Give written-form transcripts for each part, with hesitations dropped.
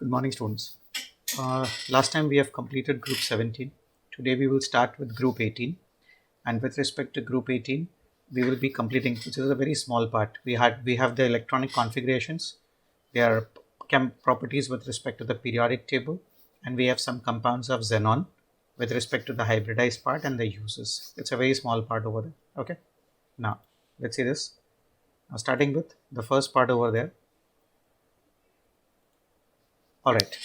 Good morning, students. Last time we have completed group 17. Today we will start with group 18. And with respect to group 18, we will be completing, which is a very small part. We have the electronic configurations, their properties with respect to the periodic table, and we have some compounds of xenon with respect to the hybridized part and the uses. It's a very small part over there. Okay. Now, let's see this. Now, starting with the first part over there. All right.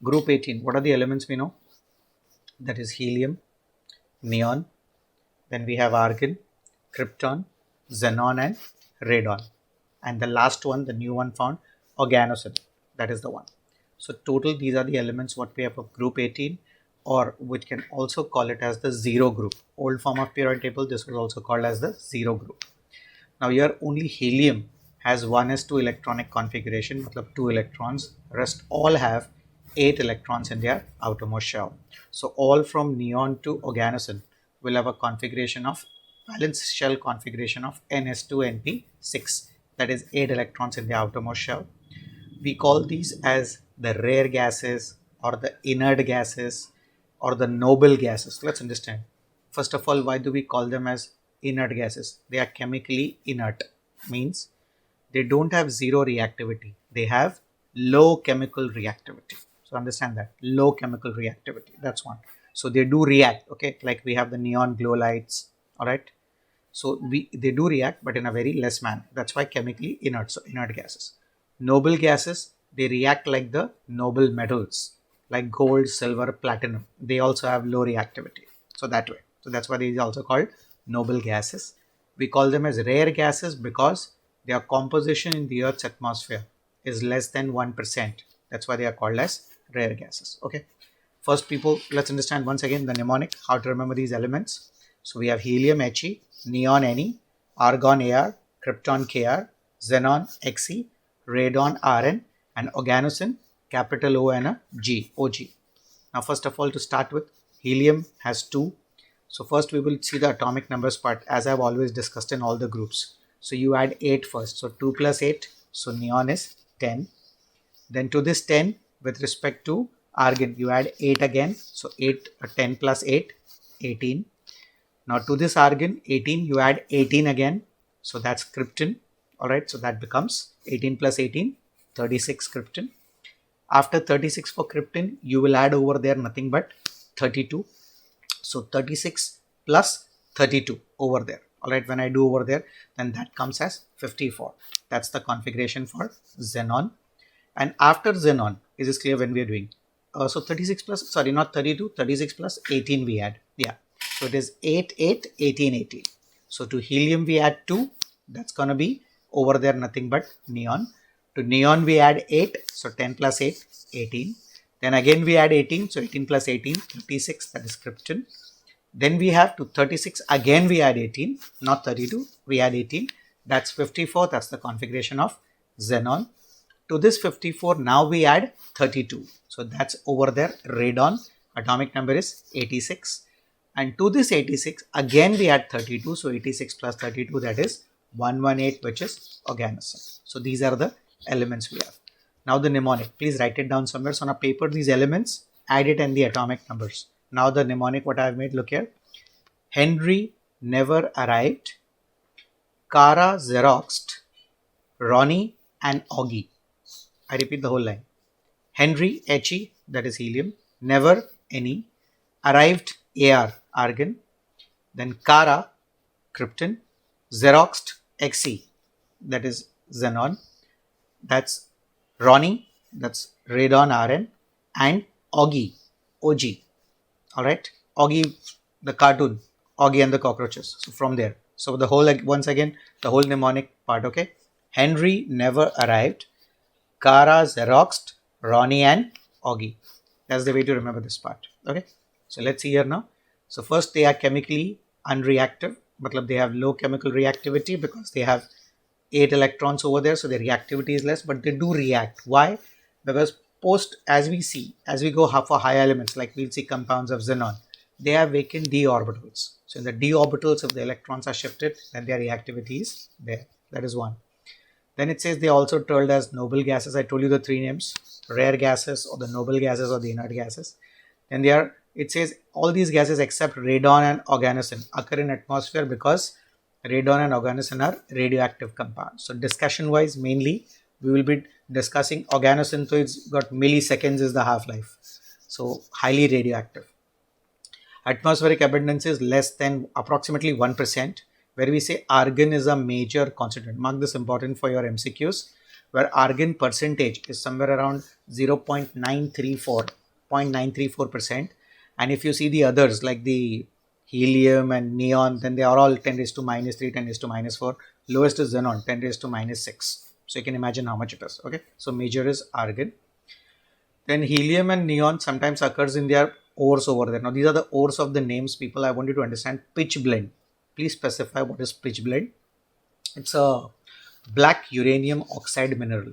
Group 18, what are the elements we know? That is helium, neon, then we have argon, krypton, xenon and radon. And the last one, the new one found, organosin. That is the one. So total these are the elements what we have of group 18, or which can also call it as the zero group. Old form of periodic table, this was also called as the zero group. Now here only helium has 1s2 electronic configuration, matlab 2 electrons. Rest all have 8 electrons in their outermost shell. So all from neon to organosin will have a configuration of valence shell configuration of ns2np6, that is 8 electrons in the outermost shell. We call these as the rare gases or the inert gases or the noble gases. Let's understand. First of all, why do we call them as inert gases? They are chemically inert, means they don't have zero reactivity. They have low chemical reactivity. So understand that, low chemical reactivity. That's one. So they do react, okay, like we have the neon glow lights, all right. So they do react, but in a very less manner. That's why chemically inert, so inert gases. Noble gases, they react like the noble metals, like gold, silver, platinum. They also have low reactivity. So that way. So that's why these are also called noble gases. We call them as rare gases because their composition in the Earth's atmosphere is less than 1%. That's why they are called as rare gases. Okay. First, people, let's understand once again the mnemonic, how to remember these elements. So we have helium He, neon Ne, argon Ar, krypton Kr, xenon Xe, radon Rn, and organosin capital O and a G, Og. Now, first of all, to start with, helium has 2. So first we will see the atomic numbers part, as I've always discussed in all the groups. So you add 8 first. So 2 plus 8. So neon is 10. Then to this 10, with respect to argon, you add 8 again. So 10 plus 8, 18. Now to this argon, 18, you add 18 again. So that's krypton. Alright, so that becomes 18 plus 18, 36 krypton. After 36 for krypton, you will add over there nothing but 32. So 36 plus 32 over there. Alright, when I do over there, then that comes as 54. That's the configuration for xenon. And after xenon, is this clear when we are doing? So 36 plus, sorry, not 32, 36 plus 18 we add. Yeah. So it is 8, 8, 18, 18. So to helium we add 2. That's going to be over there nothing but neon. To neon we add 8. So 10 plus 8, 18. Then again we add 18. So 18 plus 18, 36. That is krypton. Then we have to 36. Again we add 18. Not 32. We add 18. That's 54. That's the configuration of xenon. To this 54, now we add 32. So that's over there radon. Atomic number is 86. And to this 86, again we add 32. So 86 plus 32, that is 118, which is organosin. So these are the elements we have. Now the mnemonic, please write it down somewhere. So on a paper, these elements, add it and the atomic numbers. Now the mnemonic, what I have made, look here. Henry never arrived. Kara xeroxed. Ronnie and Augie. I repeat the whole line. Henry, He, that is helium. Never, Ne. Arrived, Ar, argon. Then Kara, krypton. Xeroxed, Xe, that is xenon. That's Ronnie, that's radon, Rn. And Augie, Og. Alright. Augie, the cartoon, Augie and the cockroaches. So from there. So the whole, once again, the whole mnemonic part, okay. Henry never arrived. Kara xeroxed, Ronnie and Augie. That's the way to remember this part. Okay. So let's see here now. So first they are chemically unreactive. Matlab they have low chemical reactivity because they have 8 electrons over there. So their reactivity is less, but they do react. Why? Because as we go for high elements, like we'll see compounds of xenon, they have vacant d orbitals. So in the d orbitals, if the electrons are shifted, then their reactivity is there. That is one. Then it says they are also told as noble gases. I told you the three names: rare gases, or the noble gases, or the inert gases. And they are, it says all these gases except radon and oganesson occur in atmosphere because radon and oganesson are radioactive compounds. So discussion wise, mainly we will be discussing oganesson. So it's got milliseconds is the half-life, so highly radioactive. Atmospheric abundance is less than approximately 1%, where we say argon is a major constituent. Mark this important for your MCQs, where argon percentage is somewhere around 0.934%. And if you see the others like the helium and neon, then they are all 10 raised to minus 3, 10 raised to minus 4. Lowest is xenon, 10 raised to minus 6. So you can imagine how much it is. Okay, so major is argon. Then helium and neon sometimes occurs in their ores over there. Now these are the ores of the names, people. I want you to understand pitch blende. Please specify what is pitch blende. It's a black uranium oxide mineral.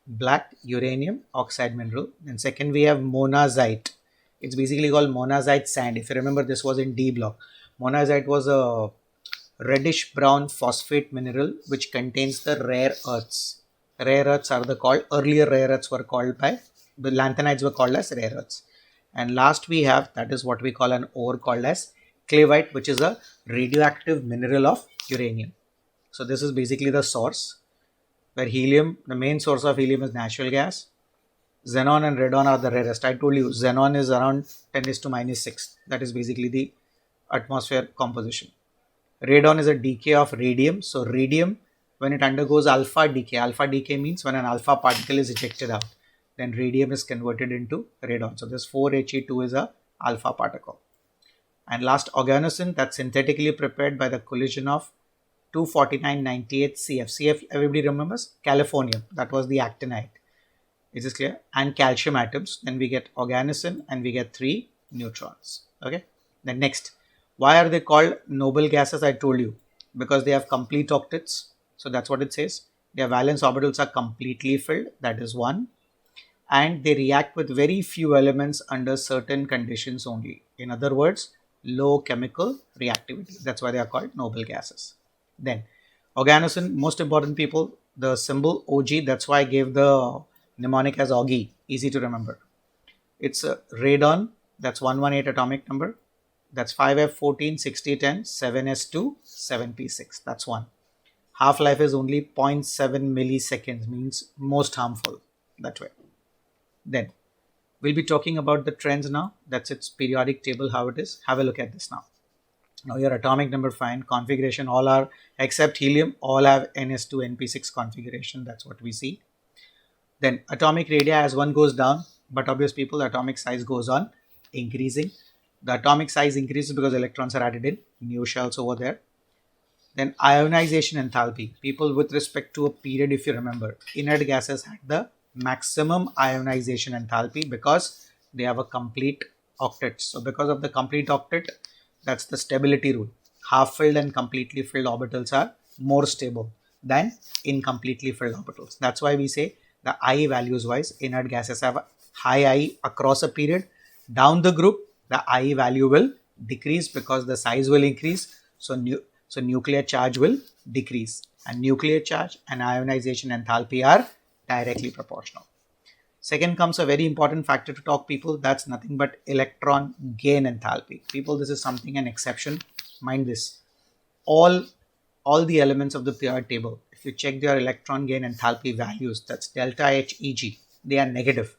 Black uranium oxide mineral. And second, we have monazite. It's basically called monazite sand. If you remember, this was in D block. Monazite was a reddish brown phosphate mineral which contains the rare earths. Rare earths are the called, earlier rare earths were called by, the lanthanides were called as rare earths. And last we have, that is what we call an ore called as clavite, which is a radioactive mineral of uranium. So this is basically the source, where helium, the main source of helium is natural gas. Xenon and radon are the rarest. I told you xenon is around 10 raised to minus 6. That is basically the atmosphere composition. Radon is a decay of radium. So radium, when it undergoes alpha decay means when an alpha particle is ejected out, then radium is converted into radon. So this 4He2 is a alpha particle. And last, oganesson, that's synthetically prepared by the collision of 24998 CF. CF, everybody remembers? Californium. That was the actinide. Is this clear? And calcium atoms. Then we get oganesson and we get 3 neutrons. Okay. Then next, why are they called noble gases? I told you, because they have complete octets. So that's what it says. Their valence orbitals are completely filled. That is one. And they react with very few elements under certain conditions only. In other words, low chemical reactivity. That's why they are called noble gases. Then oganesson, most important, people, the symbol Og, that's why I gave the mnemonic as Augie, easy to remember. It's a radon, that's 118 atomic number. That's 5F14, 6010, 7S2, 7P6. That's one. Half-life is only 0.7 milliseconds, means most harmful that way. Then we'll be talking about the trends now. That's its periodic table, how it is. Have a look at this now. Now your atomic number fine, configuration, all are, except helium, all have NS2 NP6 configuration. That's what we see. Then atomic radii, as one goes down, but obvious, people, atomic size goes on increasing. The atomic size increases because electrons are added in, new shells over there. Then ionization enthalpy, people, with respect to a period, if you remember, inert gases had the maximum ionization enthalpy because they have a complete octet. So because of the complete octet, that's the stability rule. Half filled and completely filled orbitals are more stable than incompletely filled orbitals. That's why we say the I values wise, inert gases have a high I across a period. Down the group, the I value will decrease because the size will increase. So nuclear charge will decrease, and nuclear charge and ionization enthalpy are directly proportional. Second comes a very important factor to talk, people. That's nothing but electron gain enthalpy. People, this is something, an exception. Mind this. All the elements of the periodic table, if you check their electron gain enthalpy values, that's delta Heg, they are negative.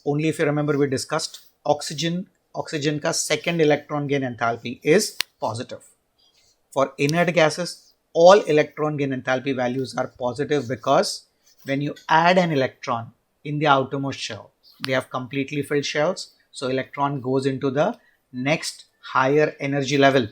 Only if you remember, we discussed oxygen ka second electron gain enthalpy is positive. For inert gases, all electron gain enthalpy values are positive because when you add an electron in the outermost shell, they have completely filled shells. So electron goes into the next higher energy level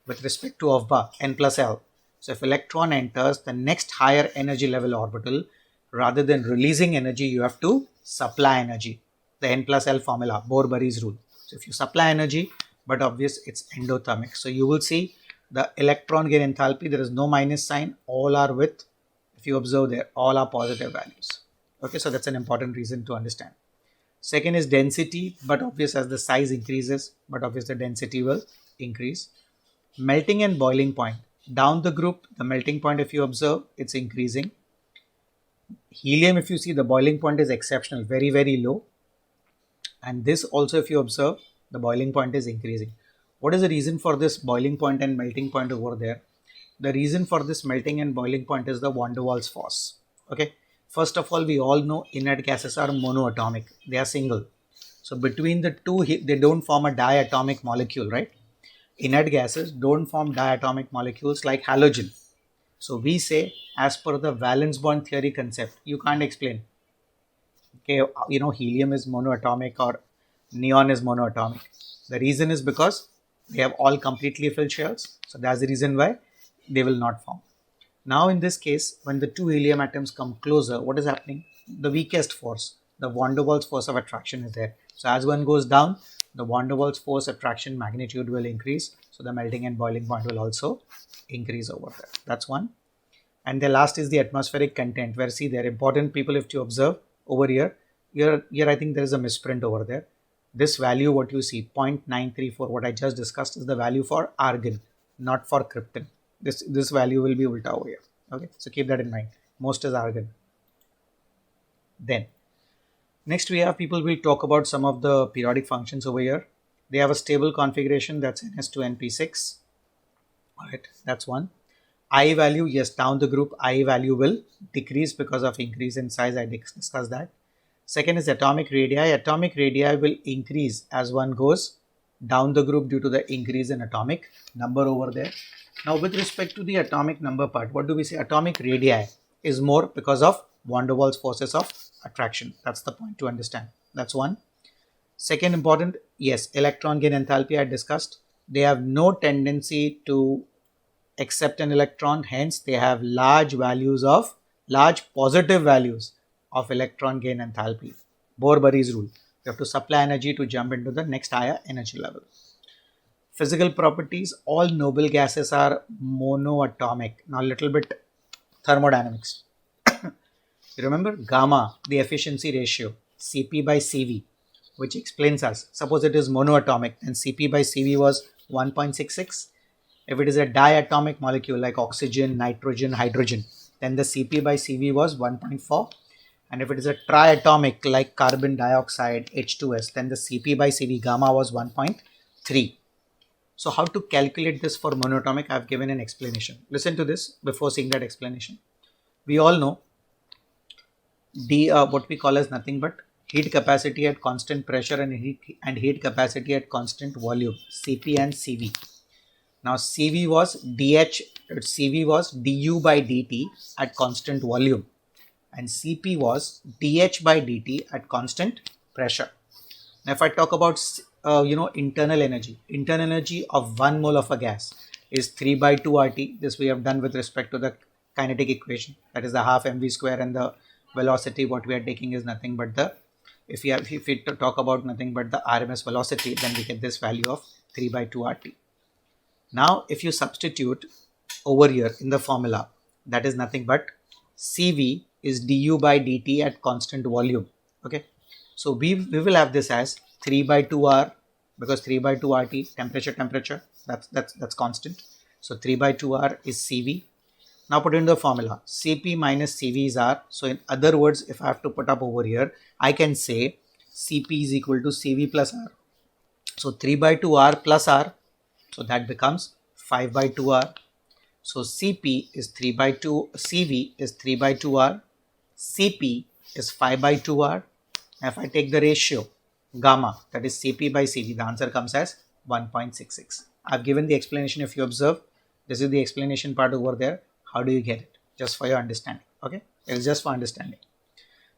with respect to OFBA, n plus L. So if electron enters the next higher energy level orbital, rather than releasing energy, you have to supply energy. The n plus L formula, Bohr-Bury's rule. So if you supply energy, but obvious, it's endothermic. So you will see the electron gain enthalpy, there is no minus sign, all are with, if you observe there, all are positive values. Okay, so that's an important reason to understand. Second is density, but obvious, as the size increases, but obvious the density will increase. Melting and boiling point. Down the group, the melting point, if you observe, it's increasing. Helium, if you see, the boiling point is exceptional, very, very low. And this also, if you observe, the boiling point is increasing. What is the reason for this boiling point and melting point over there? The reason for this melting and boiling point is the van der Waals force. Okay. First of all, we all know inert gases are monoatomic. They are single. So between the two, they don't form a diatomic molecule, right? Inert gases don't form diatomic molecules like halogen. So we say, as per the valence bond theory concept, you can't explain. Okay, helium is monoatomic or neon is monoatomic. The reason is because they have all completely filled shells. So that's the reason why they will not form. Now in this case, when the two helium atoms come closer, what is happening? The weakest force, the van der Waals force of attraction is there. So as one goes down, the van der Waals force attraction magnitude will increase. So the melting and boiling point will also increase over there. That's one. And the last is the atmospheric content, where see, they're important people if you observe over here. Here I think there is a misprint over there. This value, what you see, 0.934, what I just discussed, is the value for argon, not for krypton. This value will be ulta over here. Okay, so keep that in mind. Most is argon. Then next we have, people will talk about some of the periodic functions over here. They have a stable configuration, that's NS2NP6. All right, that's one. I value, yes, down the group I value will decrease because of increase in size. I discussed that. Second is atomic radii. Atomic radii will increase as one goes down the group due to the increase in atomic number over there. Now with respect to the atomic number part, what do we say? Atomic radii is more because of van der Waals forces of attraction. That's the point to understand. That's one. Second important, yes, electron gain enthalpy I discussed. They have no tendency to accept an electron, hence they have large positive values of electron gain enthalpy. Bohr-Bury's rule. You have to supply energy to jump into the next higher energy level. Physical properties, all noble gases are monoatomic. Now a little bit thermodynamics. You remember gamma, the efficiency ratio, Cp by Cv, which explains us, suppose it is monoatomic, then Cp by Cv was 1.66. If it is a diatomic molecule like oxygen, nitrogen, hydrogen, then the Cp by Cv was 1.4. And if it is a triatomic like carbon dioxide, H2S, then the Cp by Cv gamma was 1.3. So how to calculate this for monoatomic? I have given an explanation. Listen to this before seeing that explanation. We all know what we call as nothing but heat capacity at constant pressure and heat capacity at constant volume, Cp and Cv. Now Cv was du by dt at constant volume, and Cp was dH by dt at constant pressure. Now if I talk about internal energy of 1 mole of a gas is 3 by 2 RT. This we have done with respect to the kinetic equation, that is the half mv square, and the velocity what we are taking is nothing but the, if we talk about nothing but the RMS velocity, then we get this value of 3 by 2 RT. Now if you substitute over here in the formula, that is nothing but Cv is du by dt at constant volume. Okay, so we will have this as 3 by 2 R, because 3 by 2 RT, temperature, that's constant. So 3 by 2 R is Cv. Now put in the formula, Cp minus Cv is R. So in other words, if I have to put up over here, I can say Cp is equal to Cv plus R. So 3 by 2 R plus R, so that becomes 5 by 2 R. So Cp is 3 by 2, Cv is 3 by 2 R, Cp is 5 by 2 R. Now if I take the ratio, gamma, that is Cp by Cv, the answer comes as 1.66. I've given the explanation. If you observe, this is the explanation part over there. How do you get it? Just for your understanding. Okay, it is just for understanding.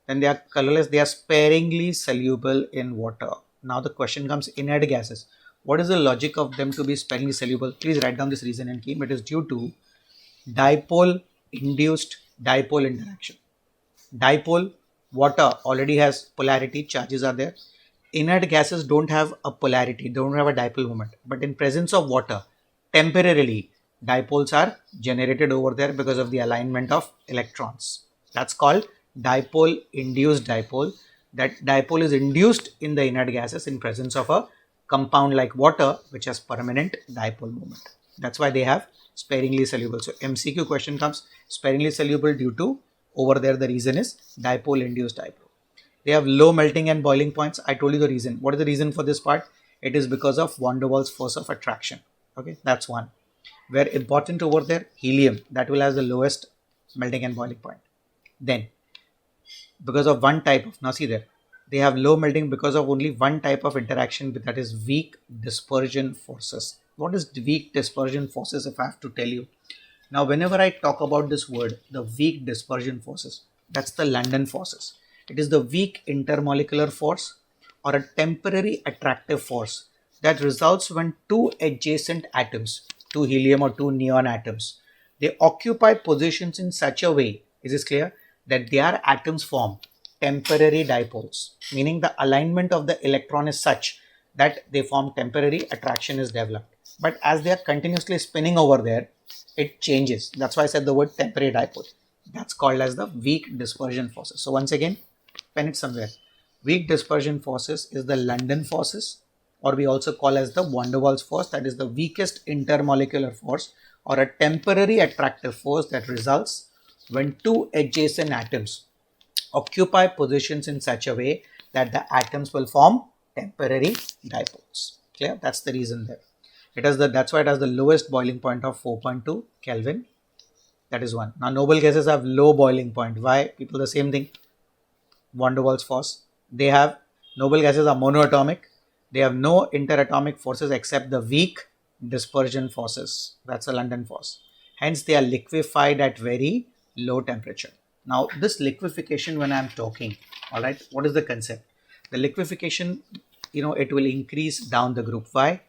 Then they are colorless, they are sparingly soluble in water. Now the question comes, inert gases, what is the logic of them to be sparingly soluble? Please write down this reason and key. It is due to dipole induced dipole interaction. Dipole, water already has polarity, charges are there. Inert gases don't have a polarity, don't have a dipole moment, but in presence of water, temporarily dipoles are generated over there because of the alignment of electrons. That's called dipole induced dipole. That dipole is induced in the inert gases in presence of a compound like water which has permanent dipole moment. That's why they have sparingly soluble. So MCQ question comes sparingly soluble due to, over there the reason is dipole induced dipole. They have low melting and boiling points. I told you the reason. What is the reason for this part? It is because of van der Waals force of attraction. Okay, that's one. Where important over there, helium, that will have the lowest melting and boiling point. Then, because of one type of, now see there, they have low melting because of only one type of interaction, that is weak dispersion forces. What is weak dispersion forces, if I have to tell you? Now, whenever I talk about this word, the weak dispersion forces, that's the London forces. It is the weak intermolecular force or a temporary attractive force that results when two adjacent atoms, two helium or two neon atoms, they occupy positions in such a way, is this clear, that their atoms form temporary dipoles, meaning the alignment of the electron is such that they form temporary attraction is developed. But as they are continuously spinning over there, it changes. That's why I said the word temporary dipole. That's called as the weak dispersion forces. So once again, pen it somewhere. Weak dispersion forces is the London forces, or we also call as the van der Waals force, that is the weakest intermolecular force or a temporary attractive force that results when two adjacent atoms occupy positions in such a way that the atoms will form temporary dipoles. Clear? That's the reason there. That's why it has the lowest boiling point of 4.2 Kelvin. That is one. Now noble gases have low boiling point. Why? People the same thing. Van der Waals force. They have, noble gases are monoatomic. They have no interatomic forces except the weak dispersion forces. That's a London force. Hence they are liquefied at very low temperature. Now this liquefaction, when I'm talking, all right, what is the concept? The liquefaction, it will increase down the group. Why?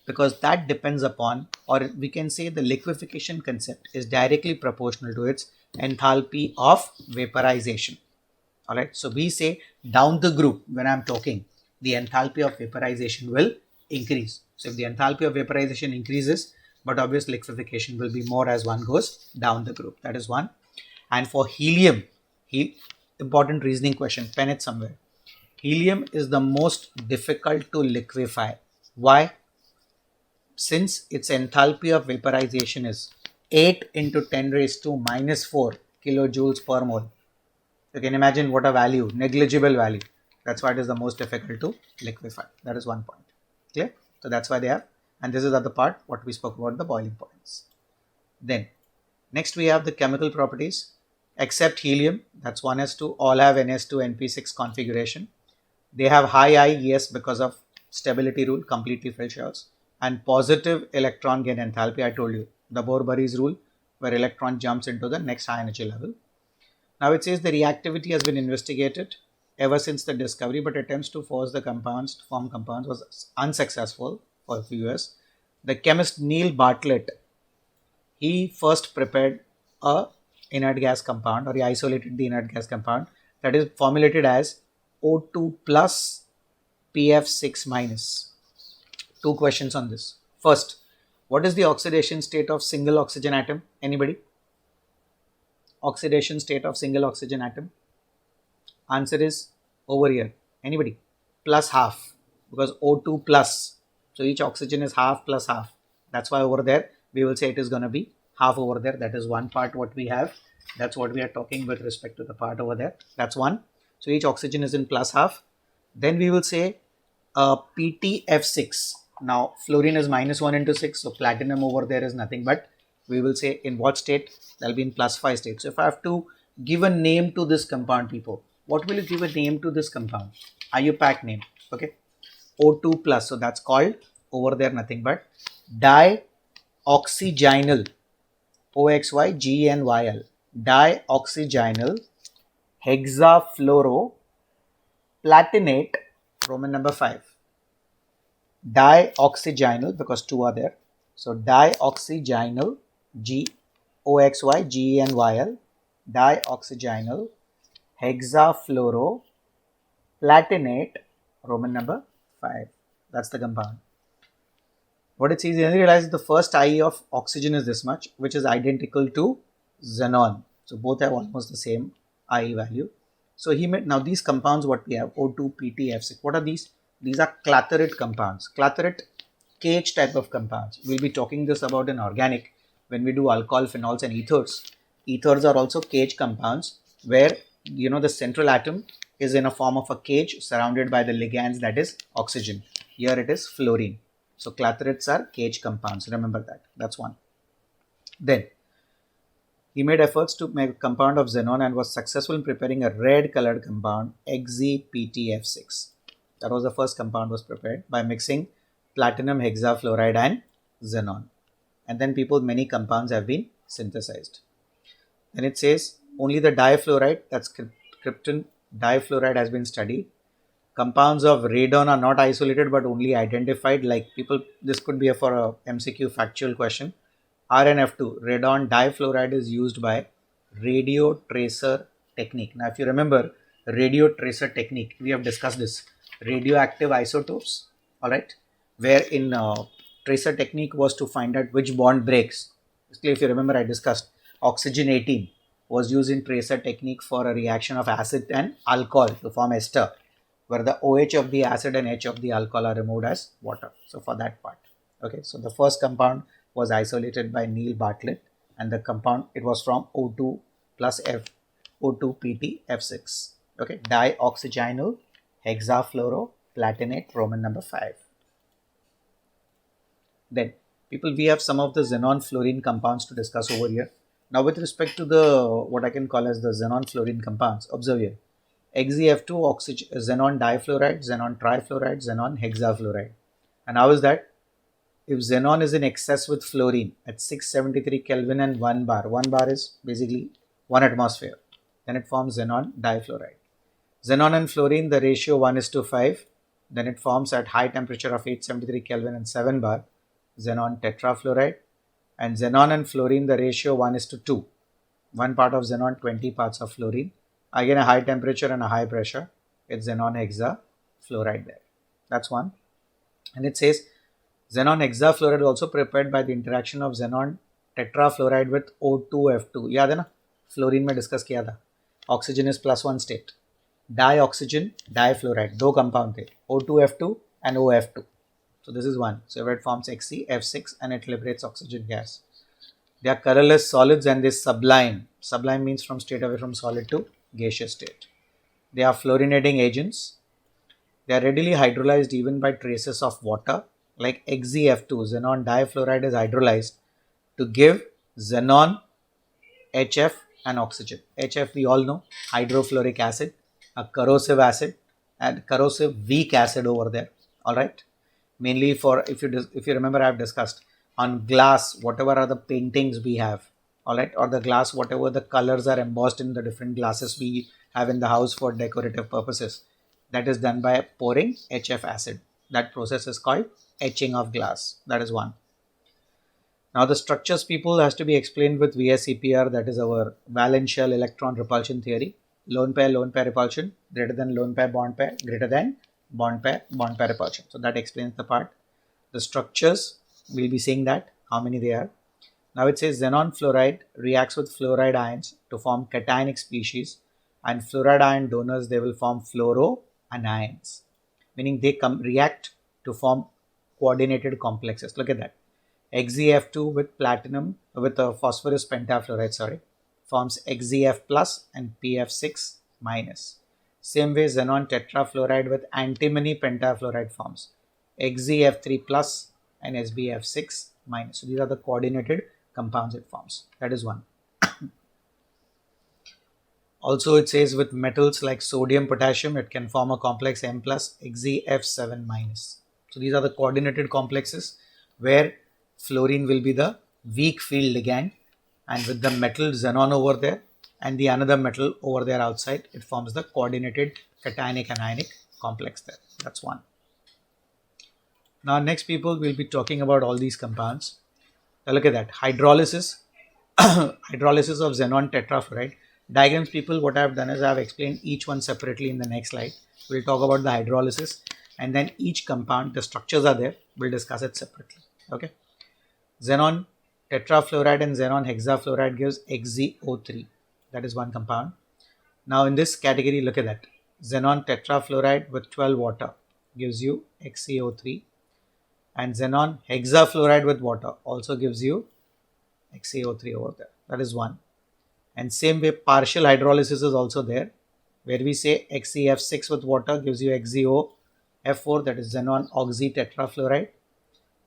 Because that depends upon, or we can say the liquefaction concept is directly proportional to its enthalpy of vaporization. All right, so we say down the group, when I'm talking, the enthalpy of vaporization will increase. So if the enthalpy of vaporization increases, but obviously liquefaction will be more as one goes down the group. That is one. And for helium, important reasoning question, pen it somewhere. Helium is the most difficult to liquefy. Why? Since its enthalpy of vaporization is 8 into 10 raised to minus 4 kilojoules per mole. You can imagine what a value, negligible value. That's why it is the most difficult to liquefy. That is one point. Clear? So that's why they have, and this is the other part, what we spoke about, the boiling points. Then, next we have the chemical properties. Except helium, that's 1s2, all have ns2 np6 configuration. They have high I, yes, because of stability rule, completely filled shells, and positive electron gain enthalpy. I told you, the Bohr-Bury's rule, where electron jumps into the next high energy level. Now it says the reactivity has been investigated ever since the discovery, but attempts to force the compounds to form compounds was unsuccessful for a few years. The chemist Neil Bartlett, he first prepared a inert gas compound, or he isolated the inert gas compound that is formulated as O2 plus PF6 minus. Two questions on this. First, what is the oxidation state of single oxygen atom? Anybody? Oxidation state of single oxygen atom? Answer is over here. Anybody? Plus half, because O2 plus. So each oxygen is half plus half. That's why over there we will say it is going to be half over there. That is one part what we have. That's what we are talking with respect to the part over there. That's one. So each oxygen is in plus half. Then we will say PTF6. Now fluorine is minus 1 into 6. So platinum over there is nothing but, we will say in what state? That will be in plus 5 state. So if I have to give a name to this compound, people, what will you give a name to this compound? IUPAC name. Okay. O2 plus. So that's called over there nothing but dioxygenyl. OXYGENYL. Dioxygenyl hexafluoroplatinate, Roman number 5. Dioxygenyl, because two are there. So dioxygenyl, OXYGENYL, dioxygenyl hexafluoroplatinate, Roman number 5. That's the compound. What it says, you realize the first I of oxygen is this much, which is identical to xenon. So both have almost the same I value. So he made, now these compounds what we have, O2, PTF6, what are these? These are clathrate compounds. Clathrate KH type of compounds. We'll be talking this about in organic when we do alcohol, phenols and ethers, ethers are also cage compounds where the central atom is in a form of a cage surrounded by the ligands, that is oxygen. Here it is fluorine. So clathrates are cage compounds. Remember that. That's one. Then he made efforts to make a compound of xenon and was successful in preparing a red colored compound, XePTF6. That was the first compound was prepared by mixing platinum hexafluoride and xenon. And then many compounds have been synthesized. Then it says only the difluoride, that's krypton difluoride, has been studied. Compounds of radon are not isolated but only identified. Like this could be for a MCQ factual question. RnF2, radon difluoride, is used by radio tracer technique. Now, if you remember radio tracer technique, we have discussed this. Radioactive isotopes, all right, where in tracer technique was to find out which bond breaks. Basically, if you remember, I discussed oxygen 18 was used in tracer technique for a reaction of acid and alcohol to form ester, where the OH of the acid and H of the alcohol are removed as water. So for that part, okay, so the first compound was isolated by Neil Bartlett, and the compound, it was from O2 plus O2PT F6. Okay, dioxygenyl hexafluoroplatinate, Roman number 5. Then we have some of the xenon fluorine compounds to discuss over here. Now with respect to the what I can call as the xenon fluorine compounds, observe here. XeF2 oxygen, xenon difluoride, xenon trifluoride, xenon hexafluoride. And how is that? If xenon is in excess with fluorine at 673 Kelvin and 1 bar, 1 bar is basically 1 atmosphere, then it forms xenon difluoride. Xenon and fluorine, the ratio 1:5, then it forms at high temperature of 873 Kelvin and 7 bar, xenon tetrafluoride. And xenon and fluorine, the ratio 1:2, 1 part of xenon, 20 parts of fluorine. Again a high temperature and a high pressure, it's xenon hexafluoride there. That's one. And it says xenon hexafluoride is also prepared by the interaction of xenon tetrafluoride with O2F2. याद है ना, fluorine में discuss किया था. Oxygen is +1 state, dioxygen difluoride, दो compound थे, O2F2 and OF2. So this is one. So it forms XeF6 and it liberates oxygen gas. They are colorless solids and they sublime. Sublime means from straight away from solid to gaseous state. They are fluorinating agents. They are readily hydrolyzed even by traces of water. Like XeF2, xenon difluoride, is hydrolyzed to give xenon, HF and oxygen. HF we all know, hydrofluoric acid, a corrosive acid and corrosive weak acid over there. All right. Mainly for, if you remember, I have discussed on glass, whatever are the paintings we have, all right, or the glass, whatever the colors are embossed in the different glasses we have in the house for decorative purposes, that is done by pouring HF acid. That process is called etching of glass. That is one. Now the structures has to be explained with VSEPR, that is our valence shell electron repulsion theory. Lone pair repulsion greater than lone pair bond pair greater than bond pair repulsion. So that explains the part. The structures, we'll be seeing that, how many they are. Now it says xenon fluoride reacts with fluoride ions to form cationic species, and fluoride ion donors, they will form fluoroanions, meaning they react to form coordinated complexes. Look at that. XeF2 with platinum, with a phosphorus pentafluoride, forms XeF plus and PF6 minus. Same way xenon tetrafluoride with antimony pentafluoride forms XeF3 plus and SbF6 minus. So these are the coordinated compounds it forms. That is one. Also it says with metals like sodium, potassium, it can form a complex M plus XeF7 minus. So these are the coordinated complexes where fluorine will be the weak field ligand, and with the metal xenon over there and the another metal over there outside, it forms the coordinated cationic anionic complex there. That's one. Now next we'll be talking about all these compounds. Now look at that. Hydrolysis. Hydrolysis of xenon tetrafluoride. Diagrams, what I have done is I have explained each one separately in the next slide. We'll talk about the hydrolysis and then each compound, the structures are there. We'll discuss it separately. Okay. Xenon tetrafluoride and xenon hexafluoride gives XeO3. That is one compound. Now in this category, look at that. Xenon tetrafluoride with 12 water gives you XeO3, and xenon hexafluoride with water also gives you XeO3 over there. That is one. And same way, partial hydrolysis is also there, where we say XeF6 with water gives you XeOF4, that is xenon oxy tetrafluoride,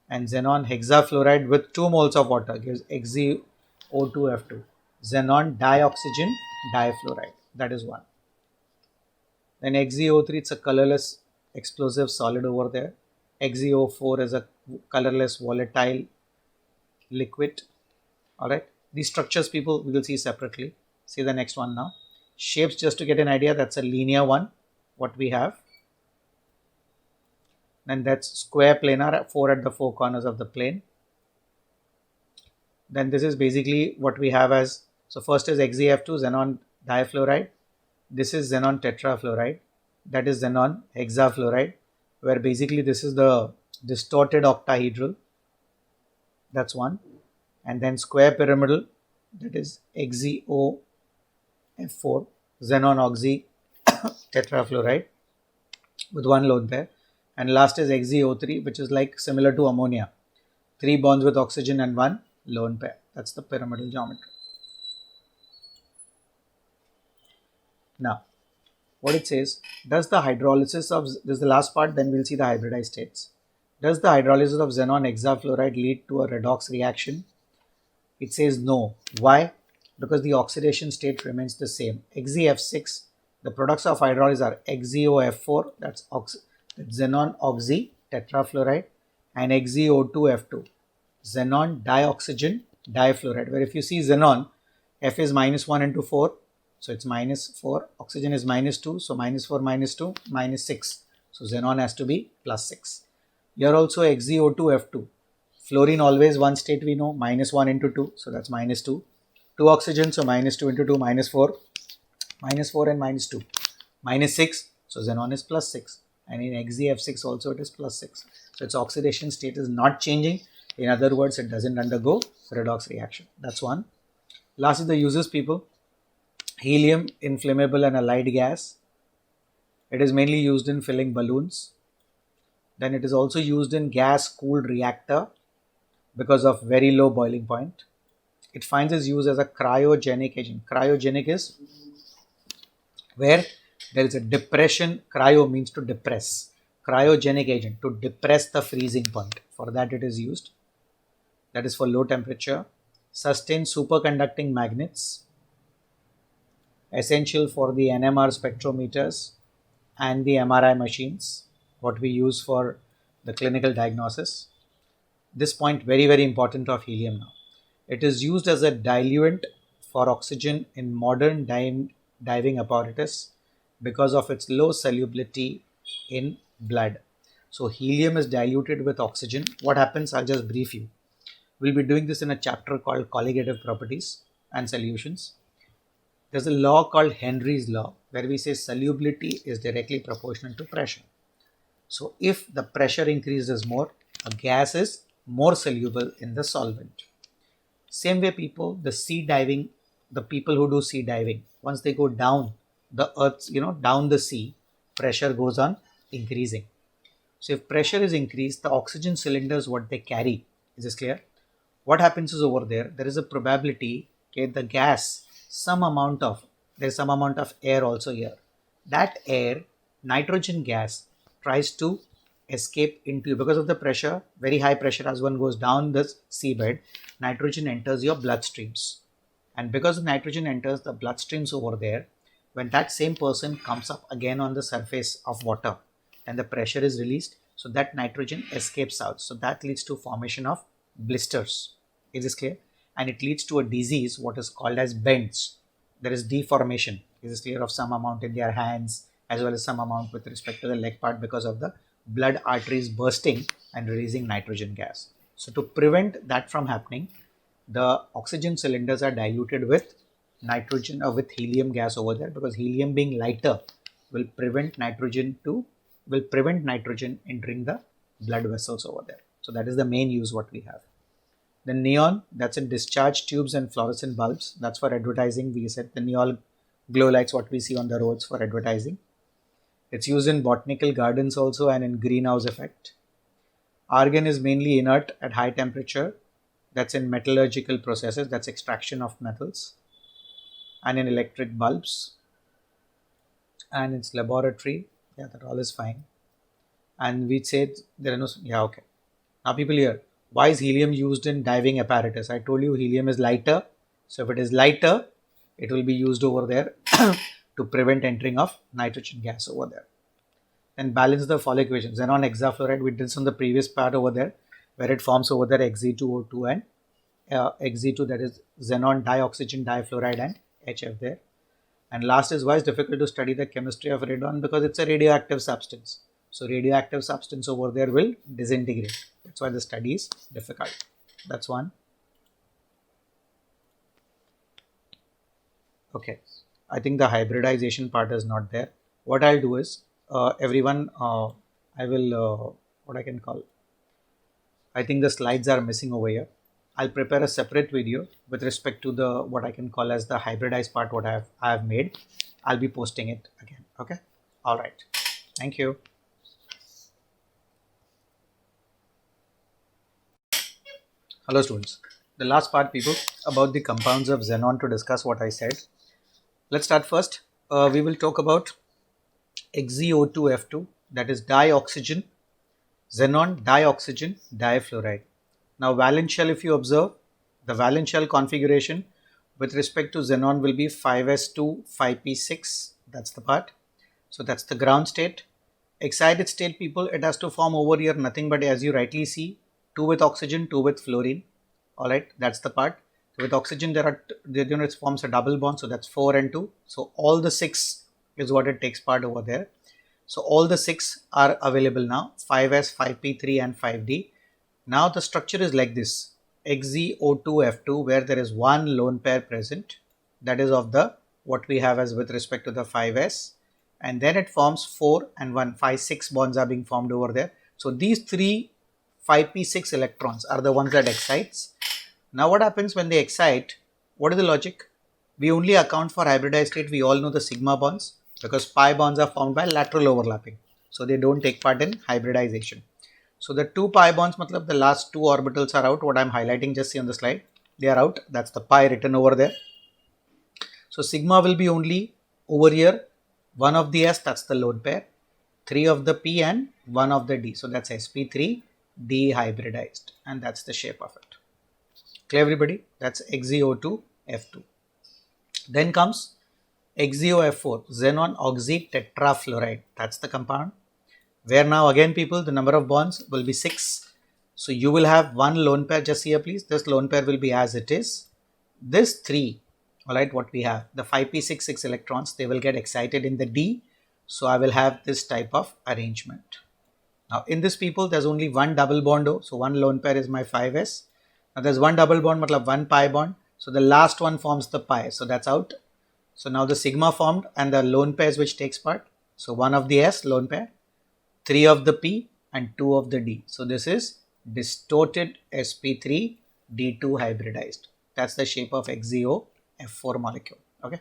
and xenon hexafluoride with 2 moles of water gives XeO2F2, xenon dioxygen difluoride. That is one. Then XeO3, it's a colorless explosive solid over there. XeO4 is a colorless volatile liquid. All right. These structures, people, we will see separately. See the next one now. Shapes, just to get an idea, that's a linear one, what we have. And that's square planar, 4 at the 4 corners of the plane. Then this is basically what we have as, so first is XeF2, xenon difluoride. This is xenon tetrafluoride. That is xenon hexafluoride, where basically this is the distorted octahedral. That's one. And then square pyramidal, that is XeOF4, xenon oxy tetrafluoride with 1 lone pair. And last is XeO3, which is like similar to ammonia, 3 bonds with oxygen and 1 lone pair. That's the pyramidal geometry. Now, what it says, does the hydrolysis of, this is the last part, then we'll see the hybridized states. Does the hydrolysis of xenon hexafluoride lead to a redox reaction? It says no. Why? Because the oxidation state remains the same. XeF6, the products of hydrolysis are XeOF4, that's xenon oxy tetrafluoride, and XeO2F2, xenon dioxygen difluoride, where if you see xenon, F is -1 into 4, so it's -4, oxygen is -2, so -4 -2, -6, so xenon has to be +6. Here also XeO2F2, fluorine always one state we know, -1 into 2, so that's -2, 2 oxygen, so -2 into 2, -4, -4 and -2, -6, so xenon is +6, and in XeF6 also it is +6, so its oxidation state is not changing. In other words, it doesn't undergo redox reaction. That's one. Last is the uses, people. Helium, inflammable and a light gas. It is mainly used in filling balloons. Then it is also used in gas cooled reactor because of very low boiling point. It finds its use as a cryogenic agent. Cryogenic is where there is a depression. Cryo means to depress. Cryogenic agent, to depress the freezing point. For that it is used. That is for low temperature. Sustained superconducting magnets, essential for the NMR spectrometers and the MRI machines, what we use for the clinical diagnosis. This point very, very important of helium now. It is used as a diluent for oxygen in modern diving apparatus because of its low solubility in blood. So helium is diluted with oxygen. What happens? I'll just brief you. We'll be doing this in a chapter called colligative properties and solutions. There's a law called Henry's law, where we say solubility is directly proportional to pressure. So if the pressure increases more, a gas is more soluble in the solvent. Same way, people, the sea diving, the people who do sea diving, once they go down the earth, down the sea, pressure goes on increasing. So if pressure is increased, the oxygen cylinders, what they carry, is this clear? What happens is over there is a probability, okay, the gas, there's some amount of air also here. That air, nitrogen gas, tries to escape into, because of the pressure, very high pressure, as one goes down the seabed, nitrogen enters your bloodstreams. And because nitrogen enters the bloodstreams over there, when that same person comes up again on the surface of water and the pressure is released, so that nitrogen escapes out. So that leads to formation of blisters. Is this clear? And it leads to a disease what is called as bends. There is deformation. Is this clear? Of some amount in their hands as well as some amount with respect to the leg part because of the blood arteries bursting and releasing nitrogen gas. So to prevent that from happening, the oxygen cylinders are diluted with nitrogen or with helium gas over there, because helium being lighter will prevent nitrogen entering the blood vessels over there. So that is the main use what we have. The neon, that's in discharge tubes and fluorescent bulbs. That's for advertising. We said the neon glow lights what we see on the roads for advertising. It's used in botanical gardens also and in greenhouse effect. Argon is mainly inert at high temperature. That's in metallurgical processes, that's extraction of metals, and in electric bulbs, and its laboratory. Yeah, that all is fine. And we said there are no, yeah, okay. Now people here, why is helium used in diving apparatus? I told you helium is lighter. So if it is lighter, it will be used over there to prevent entering of nitrogen gas over there. And balance the following equation. Xenon hexafluoride, we did this on the previous part over there, where it forms over there Xe2O2 and Xe2, that is xenon dioxygen difluoride and HF there. And last is, why it's difficult to study the chemistry of radon? Because it's a radioactive substance. So radioactive substance over there will disintegrate. That's why the study is difficult. That's one. Okay. I think the hybridization part is not there. What I'll do is, everyone, I will, what I can call, I think the slides are missing over here. I'll prepare a separate video with respect to the, what I can call as the hybridized part, what I have made. I'll be posting it again. Okay. All right. Thank you. Hello students. The last part, people, about the compounds of xenon to discuss what I said. Let's start first. We will talk about XeO2F2, that is dioxygen, xenon dioxygen difluoride. Now valence shell, if you observe, the valence shell configuration with respect to xenon will be 5s2 5p6. That's the part. So that's the ground state. Excited state, people, it has to form over here nothing but, as you rightly see, 2 with oxygen, 2 with fluorine. All right, that's the part. So with oxygen, it forms a double bond. So that's 4 and 2. So all the 6 is what it takes part over there. So all the 6 are available now, 5s, 5p3 and 5d. Now the structure is like this, XeO2F2, where there is one lone pair present, that is of the, what we have as with respect to the 5s, and then it forms 4 and 1, 5, 6 bonds are being formed over there. So these 3 5p6 electrons are the ones that excites. Now what happens when they excite? What is the logic? We only account for hybridized state, we all know the sigma bonds, because pi bonds are formed by lateral overlapping. So they don't take part in hybridization. So the 2 pi bonds, matlab the last 2 orbitals are out. What I am highlighting, just see on the slide, they are out. That's the pi written over there. So sigma will be only over here, 1 of the s, that's the lone pair, 3 of the p and 1 of the d. So that's sp3 dehybridized, and that's the shape of it. Clear everybody? That's XeO2F2. Then comes XeOF4, xenon oxy tetrafluoride. That's the compound, where now again, people, the number of bonds will be 6. So you will have one lone pair, just here please, this lone pair will be as it is. This 3, all right, what we have, the 5p6 6 electrons, they will get excited in the d. So I will have this type of arrangement. Now in this, people, there's only one double bond. So one lone pair is my 5s. Now there's one double bond, matlab one pi bond. So the last one forms the pi. So that's out. So now the sigma formed and the lone pairs which takes part. So 1 of the s, lone pair, 3 of the p and 2 of the d. So this is distorted sp3 d2 hybridized. That's the shape of XeOF4 molecule. Okay.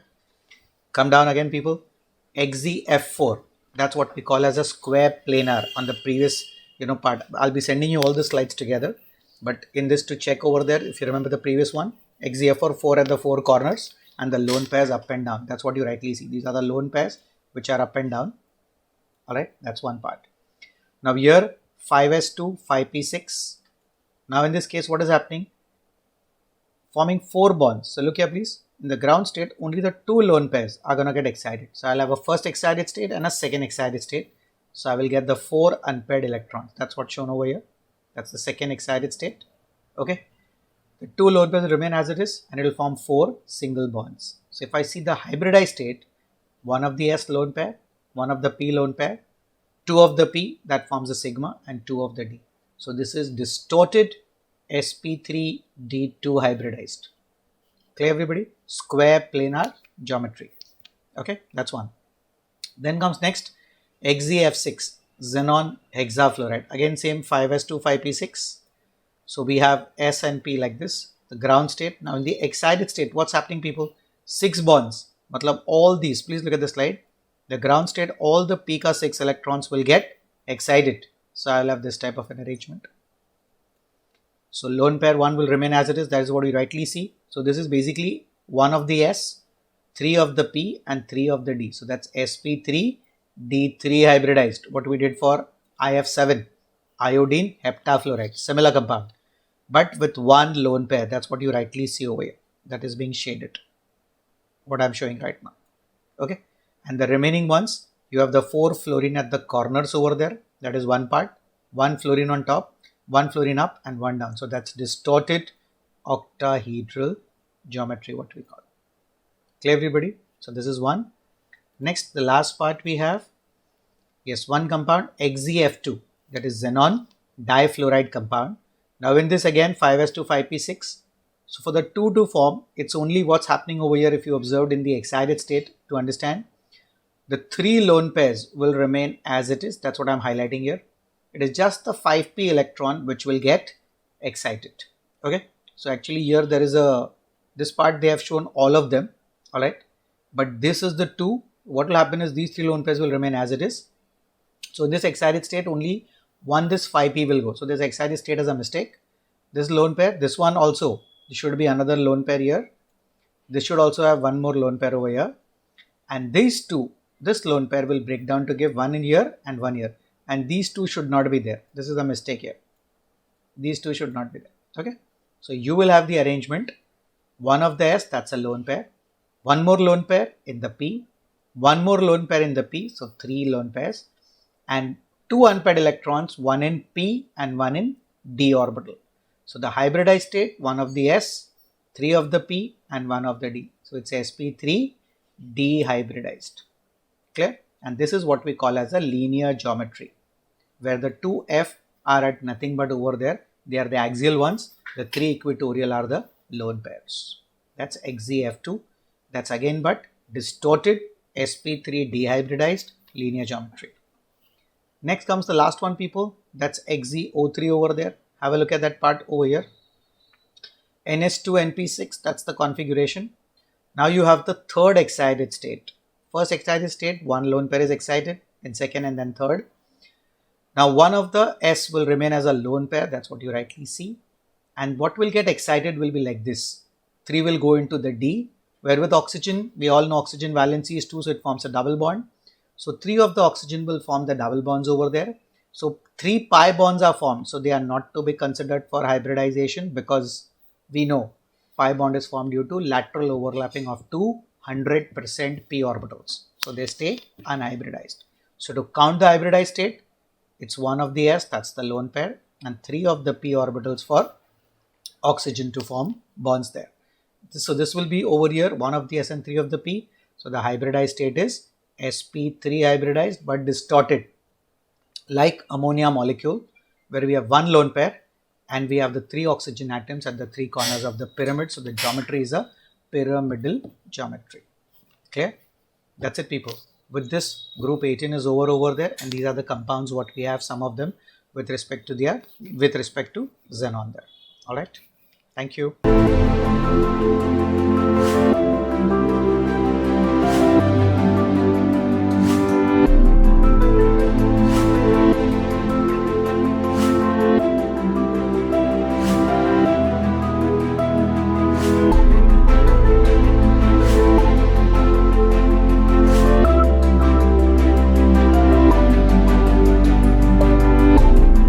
Come down again, people. XeF4. That's what we call as a square planar on the previous, part. I'll be sending you all the slides together. But in this, to check over there, if you remember the previous one, XeF4, 4 at the 4 corners and the lone pairs up and down. That's what you rightly see. These are the lone pairs which are up and down. All right, that's one part. Now here 5s2 5p6. Now in this case, what is happening? Forming 4 bonds. So look here please, in the ground state only the 2 lone pairs are going to get excited. So I'll have a first excited state and a second excited state. So I will get the 4 unpaired electrons. That's what's shown over here. That's the second excited state. Okay. The 2 lone pairs remain as it is and it will form 4 single bonds. So if I see the hybridized state, 1 of the s lone pair, 1 of the p lone pair, 2 of the p, that forms a sigma, and 2 of the d. So this is distorted sp3 d2 hybridized. Clear everybody? Square planar geometry. Okay, that's one. Then comes next XeF6, xenon hexafluoride. Again same 5s2 5p6. So we have s and p like this, the ground state. Now in the excited state, what's happening, people? 6 bonds. Matlab all these, please look at the slide. The ground state, all the pk 6 electrons will get excited. So I will have this type of an arrangement. So lone pair 1 will remain as it is. That is what we rightly see. So this is basically 1 of the S, 3 of the P and 3 of the D. So that's sp3 D3 hybridized. What we did for IF7, iodine heptafluoride, similar compound, but with one lone pair. That's what you rightly see over here. That is being shaded. What I'm showing right now. Okay. And the remaining ones, you have the 4 fluorine at the corners over there. That is one part. 1 fluorine on top, 1 fluorine up and 1 down. So that's distorted octahedral geometry, what we call. Clear everybody? So this is one. Next, the last part we have, yes, one compound XeF2, that is xenon difluoride compound. Now in this again 5s2 5p6. So for the 2 to form, it's only what's happening over here if you observed in the excited state to understand. The 3 lone pairs will remain as it is. That's what I'm highlighting here. It is just the 5p electron which will get excited. Okay. So actually here there is this part they have shown all of them. Alright. But this is the 2. What will happen is these 3 lone pairs will remain as it is. So in this excited state only this 5p will go. So this excited state is a mistake. This lone pair, this one also, there should be another lone pair here. This should also have one more lone pair over here. And these two, this lone pair will break down to give one in here and one here. And these two should not be there. This is a mistake here. These two should not be there. Okay. So you will have the arrangement. One of the S, that's a lone pair. One more lone pair in the P. One more lone pair in the P. So 3 lone pairs. And 2 unpaired electrons, one in P and one in D orbital. So the hybridized state, one of the S, 3 of the P and one of the D. So it's sp3 dehybridized. Clear? And this is what we call as a linear geometry, where the 2 F are at nothing but over there. They are the axial ones. The 3 equatorial are the lone pairs. That's XeF2. That's again but distorted sp3 dehybridized linear geometry. Next comes the last one, people. That's XeO3 over there. Have a look at that part over here. NS2NP6, that's the configuration. Now you have the third excited state. First excited state, one lone pair is excited, in second and then third. Now one of the S will remain as a lone pair, that's what you rightly see. And what will get excited will be like this. 3 will go into the D, where with oxygen, we all know oxygen valency is 2, so it forms a double bond. So 3 of the oxygen will form the double bonds over there. So 3 pi bonds are formed. So they are not to be considered for hybridization because we know pi bond is formed due to lateral overlapping of 200% p orbitals. So they stay unhybridized. So to count the hybridized state, it's 1 of the S, that's the lone pair, and 3 of the p orbitals for oxygen to form bonds there. So this will be over here, 1 of the S and 3 of the P. So the hybridized state is sp3 hybridized but distorted, like ammonia molecule, where we have 1 lone pair and we have the 3 oxygen atoms at the 3 corners of the pyramid. So the geometry is a pyramidal geometry. Clear? That's it, people. With this, group 18 is over there, and these are the compounds what we have, some of them with respect to xenon there. All right. Thank you.